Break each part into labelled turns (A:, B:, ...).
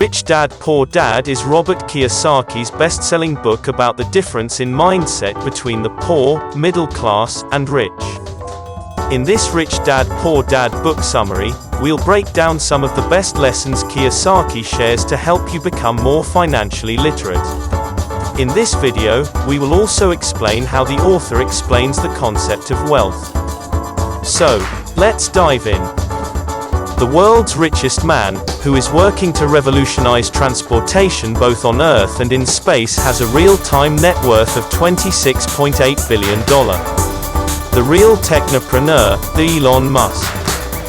A: Rich Dad, Poor Dad is Robert Kiyosaki's best-selling book about the difference in mindset between the poor, middle class, and rich. In this Rich Dad, Poor Dad book summary, we'll break down some of the best lessons Kiyosaki shares to help you become more financially literate. In this video, we will also explain how the author explains the concept of wealth. So, let's dive in. The world's richest man, who is working to revolutionize transportation both on Earth and in space, has a real-time net worth of $26.8 billion. The real technopreneur, the Elon Musk.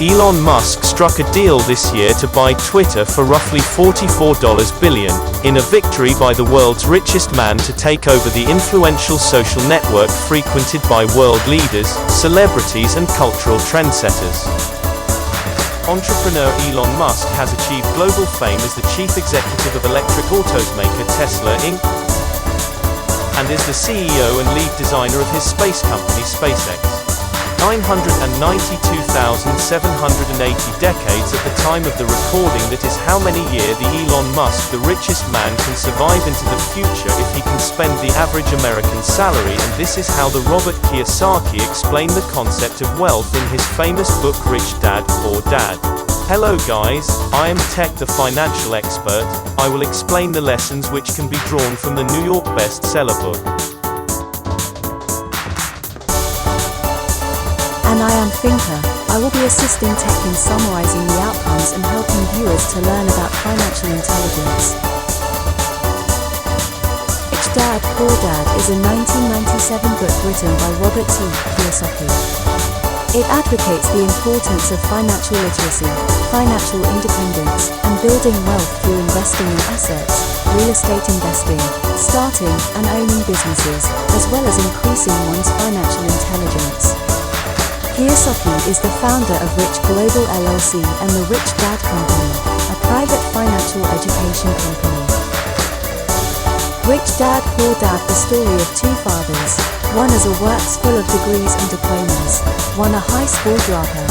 A: Elon Musk struck a deal this year to buy Twitter for roughly $44 billion, in a victory by the world's richest man to take over the influential social network frequented by world leaders, celebrities and cultural trendsetters. Entrepreneur Elon Musk has achieved global fame as the chief executive of electric autos maker Tesla Inc. and is the CEO and lead designer of his space company SpaceX. 992,780 decades at the time of the recording. That is how many years the Elon Musk, the richest man, can survive into the future if he can spend the average American salary. And this is how the Robert Kiyosaki explained the concept of wealth in his famous book Rich Dad, Poor Dad. Hello guys, I am Tech the financial expert. I will explain the lessons which can be drawn from the New York bestseller book.
B: And I am Thinker. I will be assisting Tech in summarizing the outcomes and helping viewers to learn about financial intelligence. Rich Dad, Poor Dad is a 1997 book written by Robert T. Kiyosaki. It advocates the importance of financial literacy, financial independence, and building wealth through investing in assets, real estate investing, starting and owning businesses, as well as increasing one's financial intelligence. Kiyosaki is the founder of Rich Global LLC and the Rich Dad Company, a private financial education company. Rich Dad, Poor Dad: the story of two fathers. One as a works full of degrees and diplomas, one a high school dropout.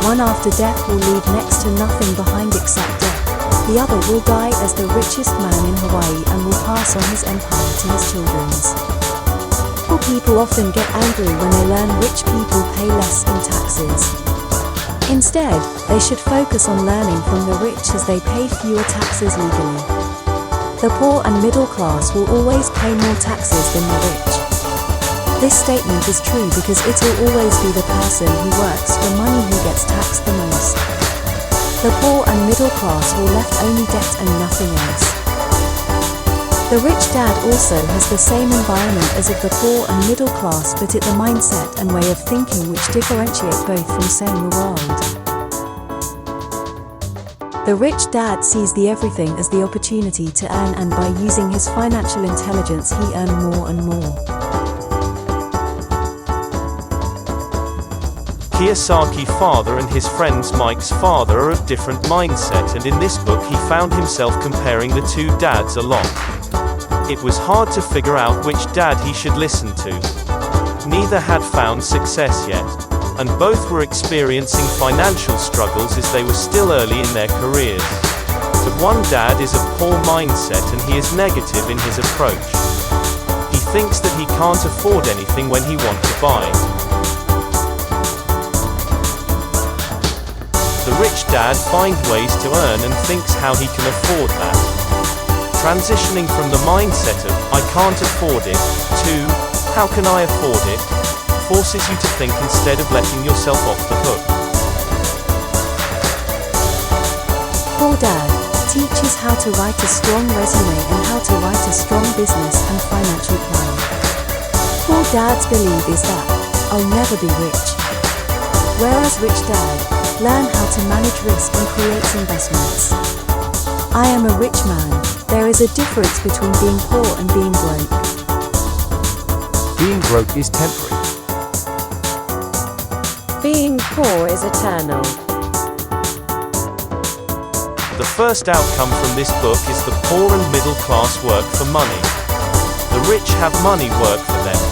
B: One after death will leave next to nothing behind except debt. The other will die as the richest man in Hawaii and will pass on his empire to his children's. Poor people often get angry when they learn rich people pay less in taxes. Instead, they should focus on learning from the rich as they pay fewer taxes legally. The poor and middle class will always pay more taxes than the rich. This statement is true because it will always be the person who works for money who gets taxed the most. The poor and middle class will left only debt and nothing else. The rich dad also has the same environment as of the poor and middle class, but it's the mindset and way of thinking which differentiate both from seeing the world. The rich dad sees the everything as the opportunity to earn, and by using his financial intelligence he earns more and more.
A: Kiyosaki father and his friends Mike's father are of different mindset, and in this book he found himself comparing the two dads a lot. It was hard to figure out which dad he should listen to. Neither had found success yet, and both were experiencing financial struggles as they were still early in their careers. But one dad is of poor mindset and he is negative in his approach. He thinks that he can't afford anything when he wants to buy. The rich dad finds ways to earn and thinks how he can afford that. Transitioning from the mindset of, I can't afford it, to, how can I afford it, forces you to think instead of letting yourself off the hook.
B: Poor Dad teaches how to write a strong resume and how to write a strong business and financial plan. Poor Dad's belief is that, I'll never be rich. Whereas Rich Dad, learn how to manage risk and create investments. I am a rich man. There is a difference between being poor and being broke.
C: Being broke is temporary.
D: Being poor is eternal.
A: The first outcome from this book is the poor and middle class work for money. The rich have money work for them.